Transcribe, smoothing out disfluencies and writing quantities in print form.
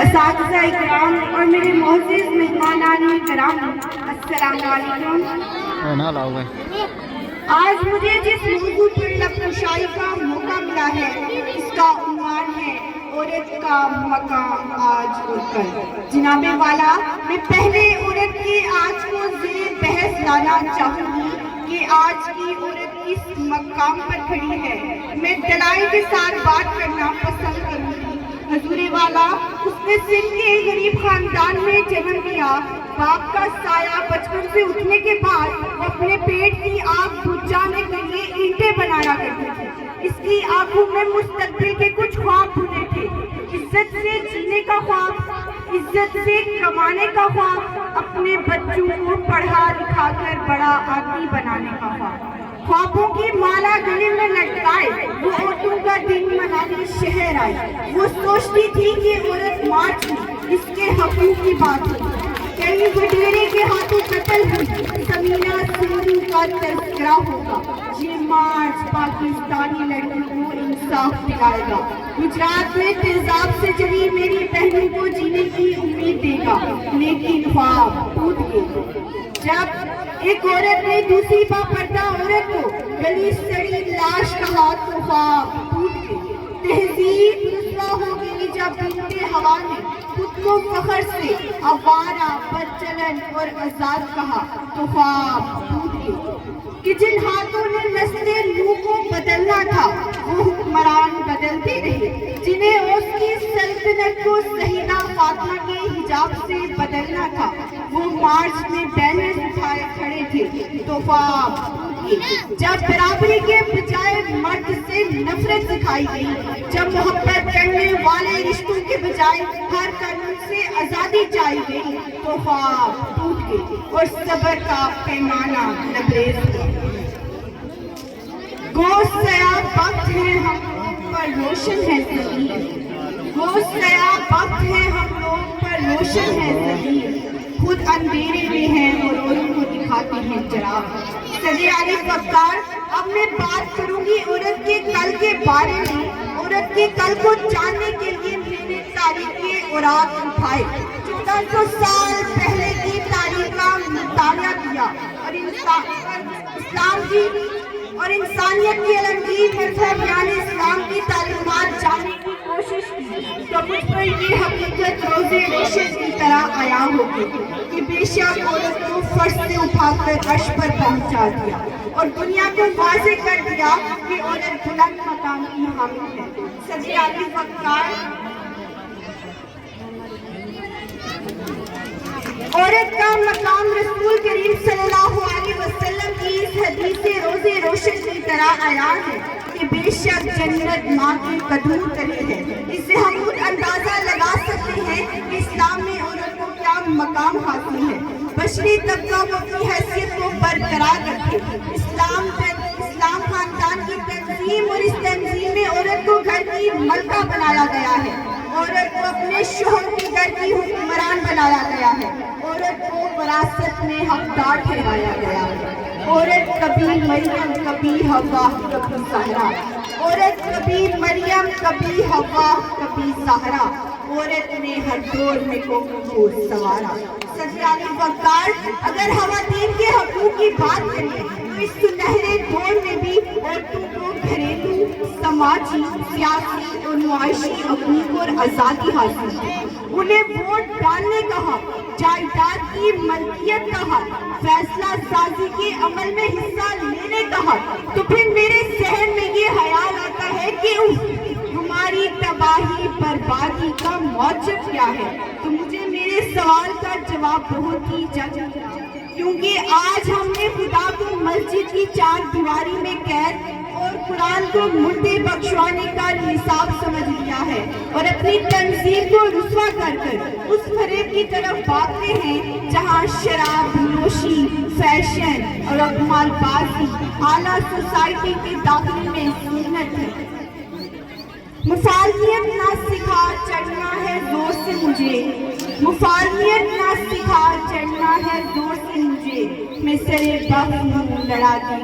اساتذہ اکرام اور میرے معزز مہمانان کرام، السلام علیکم۔ آج مجھے جس موضوع پر لب کشائی کا موقع ملا ہے اس کا عنوان ہے عورت کا مقام آج اور کل۔ جناب والا، میں پہلے عورت کے آج کو زیر بحث لانا چاہوں گی کہ آج کی عورت کس مقام پر کھڑی ہے۔ میں دلائل کے ساتھ بات کرنا پسند کروں گی۔ حضور والا، اس نے سندھ کے غریب خاندان میں جنم لیا۔ باپ کا سایہ بچپن سے اٹھنے کے بعد وہ اپنے پیٹ کی آگ بجھانے کے لیے اینٹیں بنایا کرتی تھی۔ اس کی آنکھوں میں مستقبل کے کچھ خواب بنے تھے، عزت سے جینے کا خواب، عزت سے کمانے کا خواب، اپنے بچوں کو پڑھا لکھا کر بڑا آدمی بنانے کا خواب۔ خوابوں کی مالا گلے میں لٹکائے وہ عورتوں کا دن منانے شہر آئی۔ وہ سوچتی تھی کہ عورت مارچ ہوئی، اس کے حقوق کی بات ہوئی، کئی وڈیرے کے ہاتھوں قتل ہوئی، سمینہ سندھو کا تذکرہ ہوگا۔ یہ مارچ پاکستانی لڑکیوں کو انصاف دلائے گا، گجرات میں تیزاب سے جلی میری بہنوں کو جینے کی امید دے گا۔ لیکن خواب ٹوٹ گئے جب ایک عورت نے دوسری باپردہ عورت کو گلی سڑی لاش کہا تو خواب ٹوٹ گئی۔ تہذیب رسوا ہو گئی جب بنتے ہوا نے خود کو فخر سے آوارہ، بدچلن اور آزاد کہا تو خواب ٹوٹ گئی۔ کہ جن ہاتھوں نے نسل نوح کو بدلنا تھا وہ حکمران بدلتے رہے، جنہیں اس کی سلطنت کو سیدہ فاطمہ کے حجاب سے بدلنا تھا وہ مارچ میں بینر اٹھائے کھڑے تھے تو خواب ٹوٹ گئے۔ جب برابری کے بجائے مرد سے نفرت سکھائی گئی، جب محبت کرنے والے رشتوں کے بجائے ہر قانون سے آزادی چاہی گئی تو خواب ٹوٹ گئے اور صبر کا پیمانہ لبریز ہوا۔ گوشت سیاہ وقت ہے ہم لوگ پر روشن ہے زمین، گوشت سیاہ وقت ہے ہم لوگ پر روشن ہے زمین، خود اندھیرے میں ہیں اور اوروں کو دکھاتے ہیں چراغ۔ سید علی فقار، اب میں بات کروں گی عورت کے کل کے بارے میں۔ عورت کے کل کو جاننے کے لیے میں نے تاریخ کے اوراق اٹھائے، 1400 سال پہلے کی تاریخ کا مطالعہ کیا اور انسانیت کی علمگیر مذہب یعنی اسلام کی تعلیمات جاننے کی کوشش کی تو مجھ پر یہ حقیقت روزے روشن کی طرح عیاں ہو گئی کہ بے شک عورت کو فرش سے اٹھا کر عرش پر پہنچا دیا اور دنیا کو واضح کر دیا کہ عورت بلند مقام کی حامل ہے۔ سید علی فقار، عورت کا مقام رسول کریم صلی اللہ علیہ وسلم کی اس حدیث سے روزے روشن کی طرح عیاں ہے کہ بے شک جنت ماں کے قدموں تلے ہے۔ اس سے ہم خود اندازہ لگا سکتے ہیں کہ اسلام میں عورت کو کیا مقام حاصل ہے۔ بشری طبقہ کو اپنی حیثیت کو برقرار رکھے۔ اسلام خاندان کی تنظیم اور اس تنظیم میں عورت کو گھر کی ملکہ بنایا گیا ہے، عورت کو اپنے شوہر کے گھر کی حکمران بنایا گیا ہے، عورت کو وراثت میں حقدار ٹھہرایا گیا ہے۔ عورت کبھی مریم کبھی حوا کبھی زہرا، عورت کبھی مریم کبھی حوا کبھی زہرا، عورت نے ہر دور میں قوموں کو سنوارا۔ سید علی فقار، اگر خواتین کے حقوق کی بات کریں تو اس سنہرے دور میں بھی عورتوں کو گھریلو، سماجی، سیاسی اور معاشی حقوق اور آزادی حاصل ہے۔ انہیں ووٹ ڈالنے کا حق، جائیداد کی ملکیت کا حق، فیصلہ سازی کے عمل میں حصہ لینے کا حق۔ تو پھر میرے ذہن میں یہ خیال آتا ہے کہ ہماری تباہی بربادی کا موجب کیا ہے؟ تو مجھے میرے سوال کا جواب بہت ہی جلد ملا، کیونکہ آج ہم نے خدا کو مسجد کی چار دیواری میں قید اور قرآن کو مردے بخشوانے کا نصاب سمجھ لیا ہے اور اپنی تنظیم کو رسوا کر کر اس فریب کی طرف بھاگتے ہیں جہاں شراب نوشی، فیشن اور اقمال بازی اعلیٰ سوسائٹی کے داخلے میں زینت ہے۔ مفالنیت نہ سکھا چڑھنا ہے زور سے مجھے، مفالنیت نہ سکھا چڑھنا ہے زور سے مجھے، میں سرے بخت ہوں لڑا کے